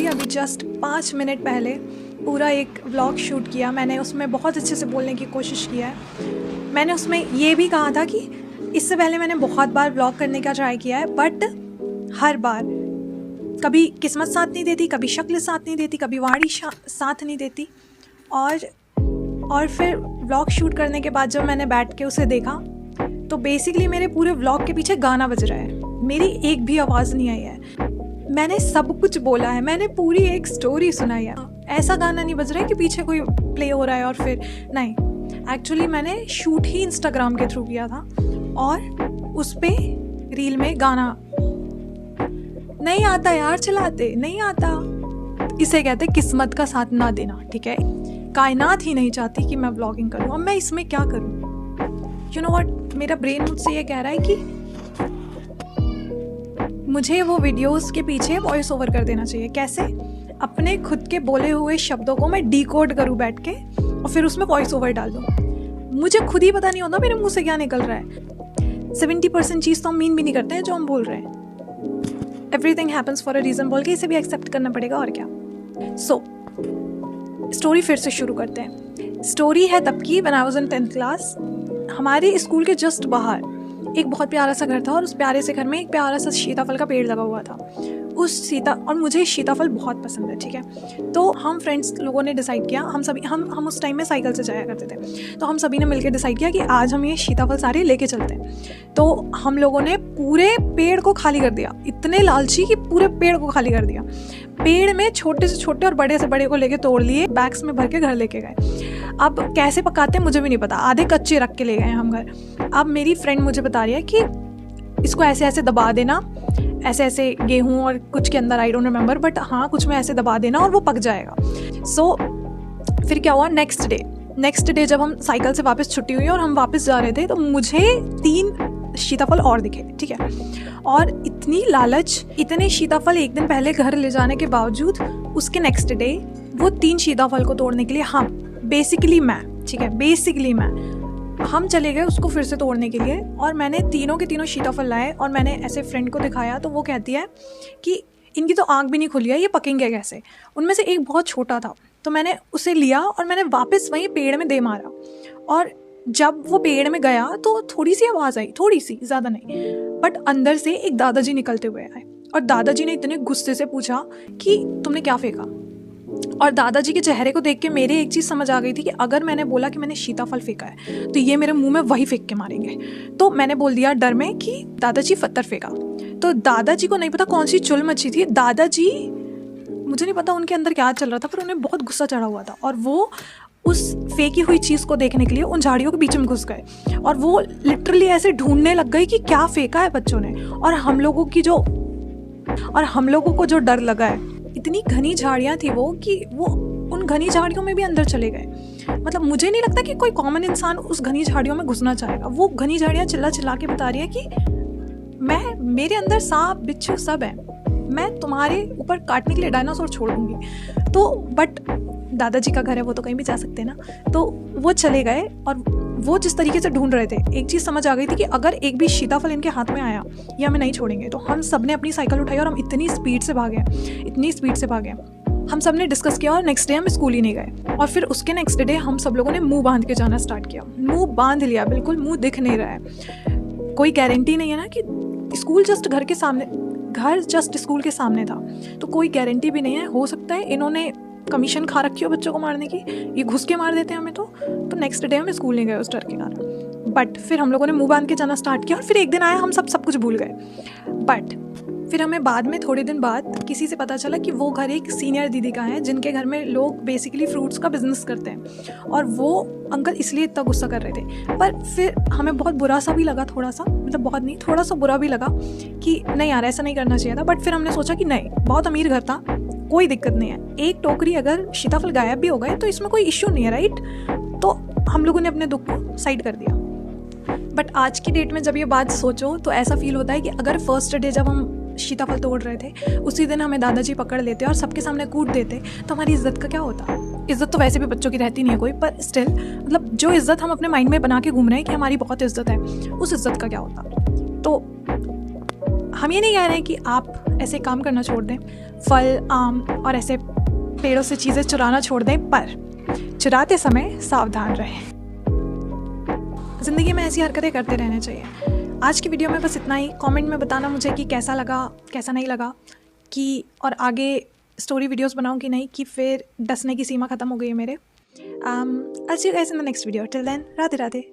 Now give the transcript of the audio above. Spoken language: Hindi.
अभी जस्ट 5 मिनट पहले पूरा एक व्लॉग शूट किया मैंने। उसमें बहुत अच्छे से बोलने की कोशिश किया है। मैंने उसमें ये भी कहा था कि इससे पहले मैंने बहुत बार व्लॉग करने का ट्राई किया है, बट हर बार कभी किस्मत साथ नहीं देती, कभी शक्ल साथ नहीं देती, कभी वाणी साथ नहीं देती। और फिर व्लॉग शूट करने के बाद जब मैंने बैठ के उसे देखा तो बेसिकली मेरे पूरे व्लॉग के पीछे गाना बज रहा है, मेरी एक भी आवाज़ नहीं आई है। मैंने सब कुछ बोला है, मैंने पूरी एक स्टोरी सुनाई है। ऐसा गाना नहीं बज रहा है कि पीछे कोई प्ले हो रहा है और फिर नहीं। एक्चुअली मैंने शूट ही इंस्टाग्राम के थ्रू किया था और उस पर रील में गाना नहीं आता यार, चलाते नहीं आता। इसे कहते किस्मत का साथ ना देना। ठीक है, कायनात ही नहीं चाहती कि मैं व्लॉगिंग करूँ, अब मैं इसमें क्या करूँ? यू नो व्हाट, मेरा ब्रेन मुझसे ये कह रहा है कि मुझे वो वीडियोस के पीछे वॉइस ओवर कर देना चाहिए। कैसे? अपने खुद के बोले हुए शब्दों को मैं डिकोड करूँ बैठ के और फिर उसमें वॉइस ओवर डाल दूँ। मुझे खुद ही पता नहीं होता मेरे मुंह से क्या निकल रहा है। 70% चीज़ तो हम मीन भी नहीं करते हैं जो हम बोल रहे हैं। Everything happens for a reason बोल के इसे भी एक्सेप्ट करना पड़ेगा, और क्या। सो स्टोरी फिर से शुरू करते हैं। स्टोरी है तब की when I was in 10th class. हमारे स्कूल के जस्ट बाहर एक बहुत प्यारा सा घर था और उस प्यारे से घर में एक प्यारा सा सीताफल का पेड़ लगा हुआ था। और मुझे सीताफल बहुत पसंद है। ठीक है, तो हम फ्रेंड्स लोगों ने डिसाइड किया, हम उस टाइम में साइकिल से जाया करते थे, तो हम सभी ने मिलकर डिसाइड किया कि आज हम ये सीताफल सारे लेके चलते हैं। तो हम लोगों ने पूरे पेड़ को खाली कर दिया, इतने लालची कि पूरे पेड़ को खाली कर दिया। पेड़ में छोटे से छोटे और बड़े से बड़े को लेके तोड़ लिए, बैग्स में भर के घर लेके गए। अब कैसे पकाते हैं मुझे भी नहीं पता, आधे कच्चे रख के ले गए हम घर। अब मेरी फ्रेंड मुझे बता रही है कि इसको ऐसे ऐसे दबा देना, ऐसे ऐसे गेहूं और कुछ के अंदर, आई डोंट रिमेंबर, बट हाँ कुछ में ऐसे दबा देना और वो पक जाएगा। सो फिर क्या हुआ, नेक्स्ट डे जब हम साइकिल से वापस छुट्टी हुई और हम वापस जा रहे थे तो मुझे 3 सीताफल और दिखे। ठीक है, और इतनी लालच, इतने सीताफल एक दिन पहले घर ले जाने के बावजूद उसके नेक्स्ट डे वो 3 सीताफल को तोड़ने के लिए हम चले गए उसको फिर से तोड़ने के लिए। और मैंने तीनों के तीनों सीताफल लाए और मैंने ऐसे फ्रेंड को दिखाया तो वो कहती है कि इनकी तो आँख भी नहीं खुली है, ये पकेंगे कैसे? उनमें से एक बहुत छोटा था, तो मैंने उसे लिया और मैंने वापस वहीं पेड़ में दे मारा। और जब वो पेड़ में गया तो थोड़ी सी आवाज़ आई, थोड़ी सी, ज़्यादा नहीं, बट अंदर से एक दादाजी निकलते हुए आए और दादाजी ने इतने गुस्से से पूछा कि तुमने क्या फेंका? और दादाजी के चेहरे को देख के मेरे एक चीज़ समझ आ गई थी कि अगर मैंने बोला कि मैंने सीताफल फेंका है तो ये मेरे मुंह में वही फेंक के मारेंगे। तो मैंने बोल दिया डर में कि दादाजी पत्थर फेंका। तो दादाजी को नहीं पता कौन सी चुल मची थी, दादाजी, मुझे नहीं पता उनके अंदर क्या चल रहा था, पर उन्हें बहुत गुस्सा चढ़ा हुआ था और वो उस फेंकी हुई चीज़ को देखने के लिए उन झाड़ियों के बीच में घुस गए और वो लिटरली ऐसे ढूंढने लग गई कि क्या फेंका है बच्चों ने। और हम लोगों को जो डर लगा है, इतनी घनी झाड़ियाँ थी वो कि वो उन घनी झाड़ियों में भी अंदर चले गए। मतलब मुझे नहीं लगता कि कोई कॉमन इंसान उस घनी झाड़ियों में घुसना चाहेगा। वो घनी झाड़ियाँ चिल्ला के बता रही है कि मेरे अंदर सांप बिच्छू सब है, मैं तुम्हारे ऊपर काटने के लिए डायनासोर छोड़ दूंगी। तो बट दादाजी का घर है, वो तो कहीं भी जा सकते हैं ना। तो वो चले गए और वो जिस तरीके से ढूंढ रहे थे, एक चीज़ समझ आ गई थी कि अगर एक भी सीताफल इनके हाथ में आया ये हमें नहीं छोड़ेंगे। तो हम सब ने अपनी साइकिल उठाई और हम इतनी स्पीड से भागे। हम सब ने डिस्कस किया और नेक्स्ट डे हम स्कूल ही नहीं गए। और फिर उसके नेक्स्ट डे हम सब लोगों ने मुंह बांध के जाना स्टार्ट किया। मुंह बांध लिया, बिल्कुल मुंह दिख नहीं रहा है। कोई गारंटी नहीं है ना कि घर जस्ट स्कूल के सामने था, तो कोई गारंटी भी नहीं है, हो सकता है इन्होंने कमीशन खा रखी हो बच्चों को मारने की, ये घुस के मार देते हैं हमें। तो नेक्स्ट डे हम स्कूल नहीं गए उस डर के कारण। बट फिर हम लोगों ने मुंह बांध के जाना स्टार्ट किया और फिर एक दिन आया हम सब कुछ भूल गए। बट फिर हमें बाद में थोड़े दिन बाद किसी से पता चला कि वो घर एक सीनियर दीदी का है जिनके घर में लोग बेसिकली फ्रूट्स का बिजनेस करते हैं, और वो अंकल इसलिए इतना गुस्सा कर रहे थे। पर फिर हमें बहुत बुरा सा भी लगा, थोड़ा सा, मतलब बहुत नहीं, थोड़ा सा बुरा भी लगा कि नहीं यार ऐसा नहीं करना चाहिए था। बट फिर हमने सोचा कि नहीं, बहुत अमीर घर था, कोई दिक्कत नहीं है, एक टोकरी अगर सीताफल गायब भी हो गए तो इसमें कोई इश्यू नहीं है, राइट? तो हम लोगों ने अपने दुख को साइड कर दिया। बट आज की डेट में जब ये बात सोचो तो ऐसा फील होता है कि अगर फर्स्ट डे जब हम सीताफल तोड़ रहे थे उसी दिन हमें दादाजी पकड़ लेते और सबके सामने कूट देते तो हमारी इज्जत का क्या होता? इज्जत तो वैसे भी बच्चों की रहती नहीं है कोई, पर स्टिल मतलब जो इज्जत हम अपने माइंड में बना के घूम रहे हैं कि हमारी बहुत इज्जत है, उस इज्जत का क्या होता? तो हम ये नहीं कह रहे हैं कि आप ऐसे काम करना छोड़ दें, फल, आम और ऐसे पेड़ों से चीज़ें चुराना छोड़ दें, पर चुराते समय सावधान रहें। ज़िंदगी में ऐसी हरकतें करते रहने चाहिए। आज की वीडियो में बस इतना ही। कमेंट में बताना मुझे कि कैसा लगा, कैसा नहीं लगा, कि और आगे स्टोरी वीडियोस बनाऊं कि नहीं, कि फिर डसने की सीमा ख़त्म हो गई है मेरे। I'll see you guys in the next video. Till then, Radhe Radhe.